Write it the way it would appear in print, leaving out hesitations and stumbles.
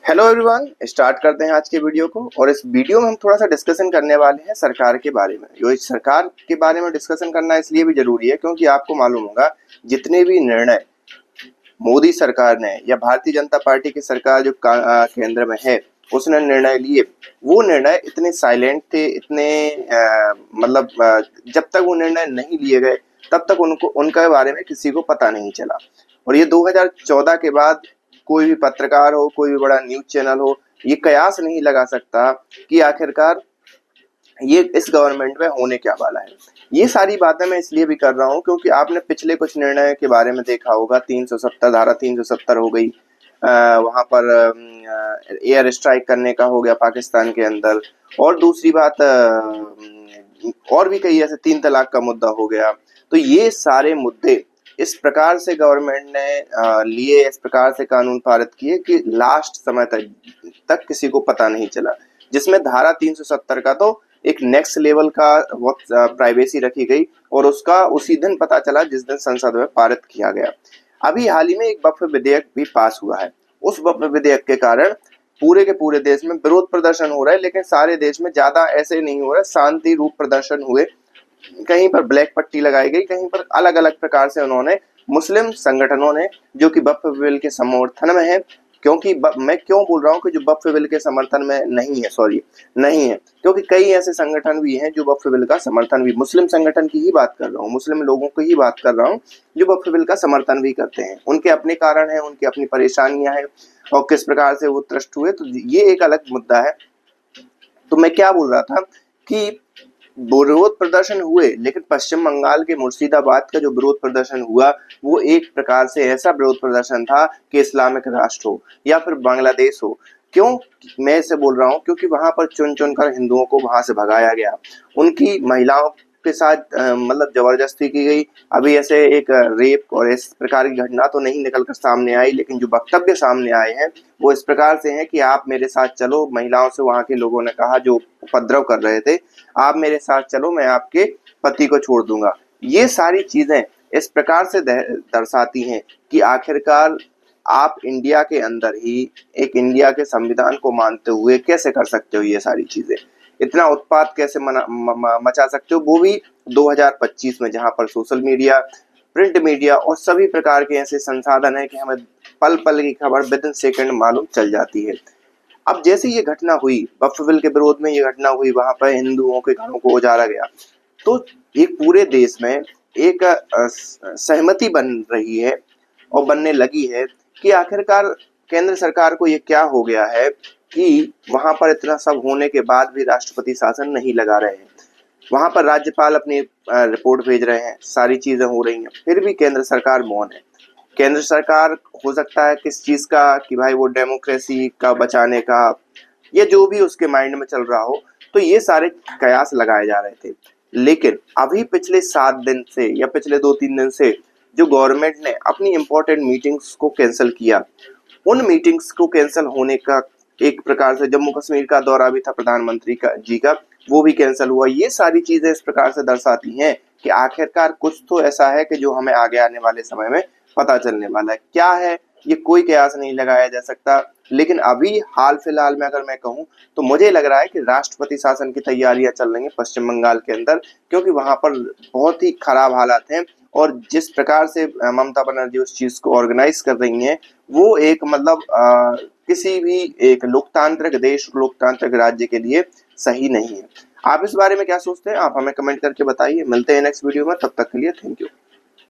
Hello everyone, start करते हैं आज के वीडियो को। और इस वीडियो में हम थोड़ा सा डिस्कशन करने वाले हैं सरकार के बारे में। जो इस सरकार के बारे में डिस्कशन करना इसलिए भी जरूरी है क्योंकि आपको मालूम होगा जितने भी निर्णय मोदी सरकार ने या भारतीय जनता पार्टी की सरकार जो केंद्र में है उसने निर्णय लिए, वो निर्णय इतने साइलेंट थे, इतने जब तक वो निर्णय नहीं लिए गए तब तक उनको उनके बारे में किसी को पता नहीं चला। और ये 2014 के बाद कोई भी पत्रकार हो, कोई भी बड़ा न्यूज चैनल हो, ये कयास नहीं लगा सकता कि आखिरकार ये इस गवर्नमेंट में होने क्या वाला है। ये सारी बातें मैं इसलिए भी कर रहा हूँ क्योंकि आपने पिछले कुछ निर्णय के बारे में देखा होगा। 370 धारा 370 हो गई, वहां पर एयर स्ट्राइक करने का हो गया पाकिस्तान के अंदर, और दूसरी बात और भी कई ऐसे 3 तलाक का मुद्दा हो गया। तो ये सारे मुद्दे इस प्रकार से गवर्नमेंट ने लिए, इस प्रकार से कानून पारित किए कि लास्ट समय तक किसी को पता नहीं चला। जिसमें धारा 370 का तो एक नेक्स्ट लेवल का बहुत प्राइवेसी रखी गई और उसका उसी दिन पता चला जिस दिन संसद में पारित किया गया। अभी हाल ही में एक वक्फ विधेयक भी पास हुआ है। उस वक्फ विधेयक के कारण पूरे के पूरे देश में विरोध प्रदर्शन हो रहा है, लेकिन सारे देश में ज्यादा ऐसे नहीं हो रहा, शांति रूप प्रदर्शन हुए। कहीं पर ब्लैक पट्टी लगाई गई, कहीं पर अलग अलग प्रकार से उन्होंने मुस्लिम संगठनों ने, जो कि वक्फ बिल के समर्थन में है, क्योंकि मैं क्यों बोल रहा हूँ कि जो वक्फ बिल के समर्थन में नहीं है, क्योंकि कई ऐसे संगठन भी हैं जो वक्फ बिल का समर्थन भी, मुस्लिम संगठन की ही बात कर रहा हूँ, मुस्लिम लोगों की ही बात कर रहा हूँ जो वक्फ बिल का समर्थन भी करते हैं। उनके अपने कारण हैं, उनकी अपनी परेशानियां हैं और किस प्रकार से वो त्रस्त हुए, तो ये एक अलग मुद्दा है। तो मैं क्या बोल रहा था कि विरोध प्रदर्शन हुए, लेकिन पश्चिम बंगाल के मुर्शिदाबाद का जो विरोध प्रदर्शन हुआ वो एक प्रकार से ऐसा विरोध प्रदर्शन था कि इस्लामिक राष्ट्र हो या फिर बांग्लादेश हो। क्यों मैं इसे बोल रहा हूँ? क्योंकि वहां पर चुन चुन कर हिंदुओं को वहां से भगाया गया, उनकी महिलाओं के साथ जबरदस्ती की गई। अभी ऐसे एक रेप और इस प्रकार की घटना तो नहीं निकल कर सामने आई, लेकिन जो वक्तव्य सामने आए हैं वो इस प्रकार से हैं कि आप मेरे साथ चलो। महिलाओं से वहां के लोगों ने कहा जो उपद्रव कर रहे थे, आप मेरे साथ चलो, मैं आपके पति को छोड़ दूंगा। ये सारी चीजें इस प्रकार से दर्शाती हैं कि आखिरकार आप इंडिया के अंदर ही एक इंडिया के संविधान को मानते हुए कैसे कर सकते हो ये सारी चीजें, इतना उत्पात कैसे मचा सकते हो, वो भी 2025 में, जहां पर सोशल मीडिया, प्रिंट मीडिया और सभी प्रकार के ऐसे संसाधन है कि हमें पल पल की खबर विद इन सेकंड मालूम चल जाती है। अब जैसे ये घटना हुई, वक्फ बिल के विरोध में ये घटना हुई, वहां पर हिंदुओं के घरों को उजाड़ा गया, तो एक पूरे देश में एक सहमति बन रही है और बनने लगी है कि आखिरकार केंद्र सरकार को ये क्या हो गया है कि वहां पर इतना सब होने के बाद भी राष्ट्रपति शासन नहीं लगा रहे हैं। वहां पर राज्यपाल अपनी रिपोर्ट भेज रहे हैं, सारी चीजें हो रही हैं, फिर भी केंद्र सरकार मौन है। केंद्र सरकार हो सकता है किस चीज का कि भाई वो डेमोक्रेसी का बचाने का, ये जो भी उसके माइंड में चल रहा हो, तो ये सारे कयास लगाए जा रहे थे। लेकिन अभी पिछले 7 दिन से या पिछले 2-3 दिन से जो गवर्नमेंट ने अपनी इंपॉर्टेंट मीटिंग्स को कैंसिल किया, उन मीटिंग्स को कैंसिल होने का एक प्रकार से जम्मू कश्मीर का दौरा भी था प्रधानमंत्री का जी का, वो भी कैंसिल हुआ। ये सारी चीजें इस प्रकार से दर्शाती हैं कि आखिरकार कुछ तो ऐसा है कि जो हमें आगे आने वाले समय में पता चलने वाला है। क्या है ये कोई कयास नहीं लगाया जा सकता, लेकिन अभी हाल फिलहाल में अगर मैं कहूँ तो मुझे लग रहा है कि राष्ट्रपति शासन की तैयारियां चल रही हैं पश्चिम बंगाल के अंदर, क्योंकि वहां पर बहुत ही खराब हालात हैं। और जिस प्रकार से ममता बनर्जी उस चीज को ऑर्गेनाइज कर रही हैं, वो एक किसी भी एक लोकतांत्रिक देश, लोकतांत्रिक राज्य के लिए सही नहीं है। आप इस बारे में क्या सोचते हैं? आप हमें कमेंट करके बताइए। मिलते हैं नेक्स्ट वीडियो में, तब तक के लिए थैंक यू।